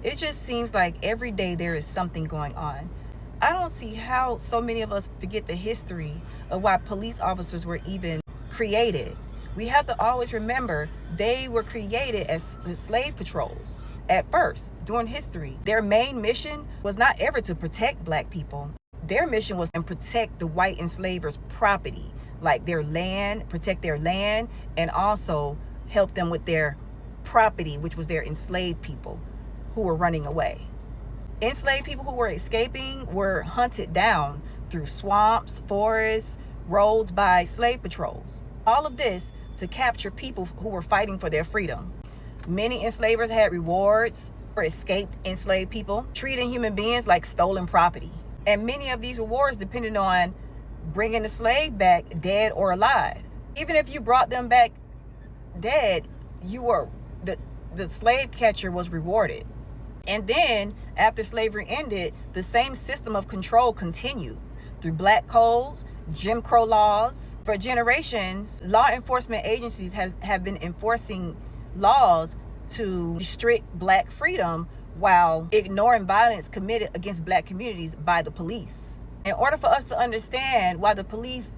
It just seems like every day there is something going on. I don't see how so many of us forget the history of why police officers were even created. We have to always remember they were created as slave patrols at first during history. Their main mission was not ever to protect black people. Their mission was to protect the white enslavers' property, like their land, protect their land, and also help them with their property, which was their enslaved people who were running away. Enslaved people who were escaping were hunted down through swamps, forests, roads by slave patrols. All of this to capture people who were fighting for their freedom. Many enslavers had rewards for escaped enslaved people, treating human beings like stolen property. And many of these rewards depended on bringing the slave back dead or alive. Even if you brought them back dead, the slave catcher was rewarded. And then after slavery ended, the same system of control continued through black codes, Jim Crow laws. For generations, law enforcement agencies have been enforcing laws to restrict black freedom while ignoring violence committed against black communities by the police. In order for us to understand why the police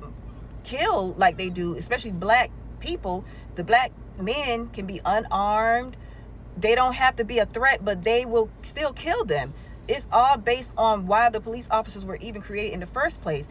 kill like they do, especially black people, the black men can be unarmed. They don't have to be a threat, but they will still kill them. It's all based on why the police officers were even created in the first place.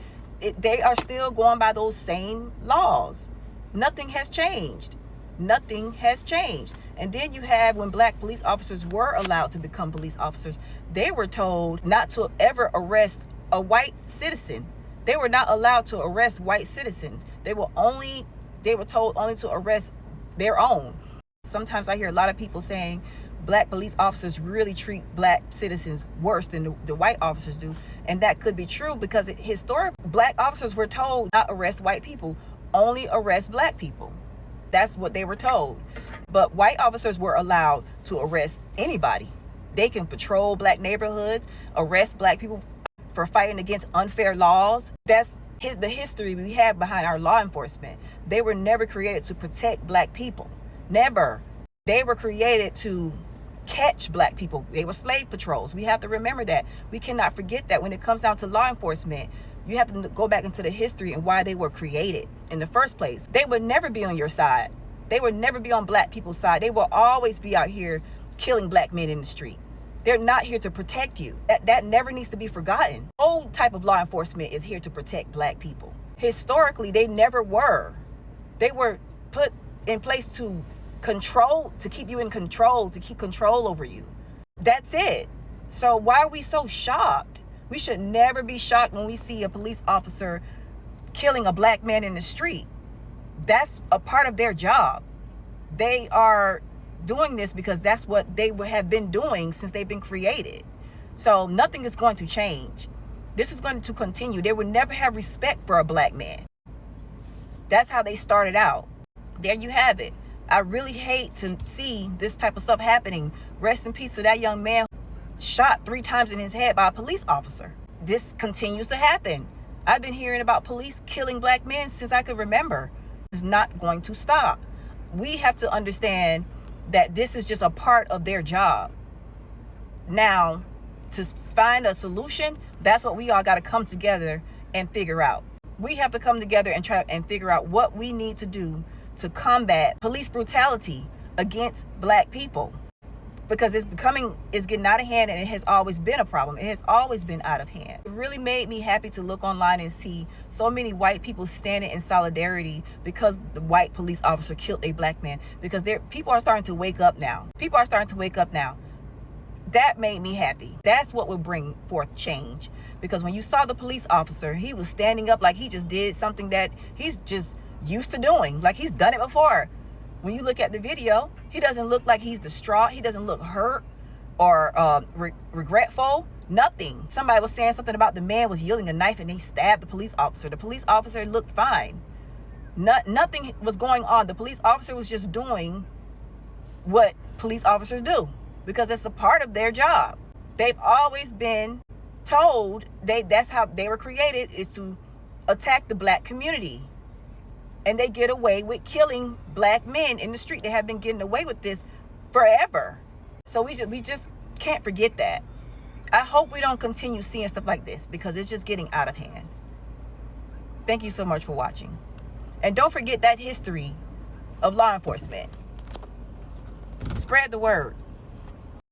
They are still going by those same laws. Nothing has changed. Nothing has changed. And then you have when black police officers were allowed to become police officers, they were told not to ever arrest a white citizen. They were not allowed to arrest white citizens. They were told only to arrest their own. Sometimes I hear a lot of people saying black police officers really treat black citizens worse than the white officers do. And that could be true because historically, black officers were told not arrest white people, only arrest black people. That's what they were told. But white officers were allowed to arrest anybody. They can patrol black neighborhoods, arrest black people for fighting against unfair laws. That's the history we have behind our law enforcement. They were never created to protect black people. Never. They were created to catch black people. They were slave patrols. We have to remember that. We cannot forget that when it comes down to law enforcement. You have to go back into the history and why they were created in the first place. They would never be on your side. They would never be on black people's side. They will always be out here killing black men in the street. They're not here to protect you. That never needs to be forgotten. Old type of law enforcement is here to protect black people. Historically, they never were. They were put in place to control, to keep you in control, to keep control over you. That's it. So why are we so shocked? We should never be shocked when we see a police officer killing a black man in the street. That's a part of their job. They are doing this because that's what they have been doing since they've been created. So nothing is going to change. This is going to continue. They will never have respect for a black man. That's how they started out. There you have it. I really hate to see this type of stuff happening. Rest in peace to that young man shot 3 times in his head by a police officer. This continues to happen. I've been hearing about police killing black men since I could remember. It's not going to stop. We have to understand that this is just a part of their job. Now, to find a solution, that's what we all got to come together and figure out. We have to come together and try and figure out what we need to do to combat police brutality against black people. Because it's getting out of hand, and it has always been a problem. It has always been out of hand. It really made me happy to look online and see so many white people standing in solidarity because the white police officer killed a black man. Because people are starting to wake up now. People are starting to wake up now. That made me happy. That's what would bring forth change. Because when you saw the police officer, he was standing up like he just did something that he's just used to doing, like he's done it before. When you look at the video, he doesn't look like he's distraught. He doesn't look hurt or regretful. Nothing. Somebody was saying something about the man was wielding a knife and he stabbed the police officer. The police officer looked fine. Nothing was going on. The police officer was just doing what police officers do because it's a part of their job. They've always been told that's how they were created, is to attack the black community. And they get away with killing black men in the street. They have been getting away with this forever. So we just Can't forget that. I hope we don't continue seeing stuff like this because it's just getting out of hand. Thank you so much for watching. And don't forget that history of law enforcement. Spread the word.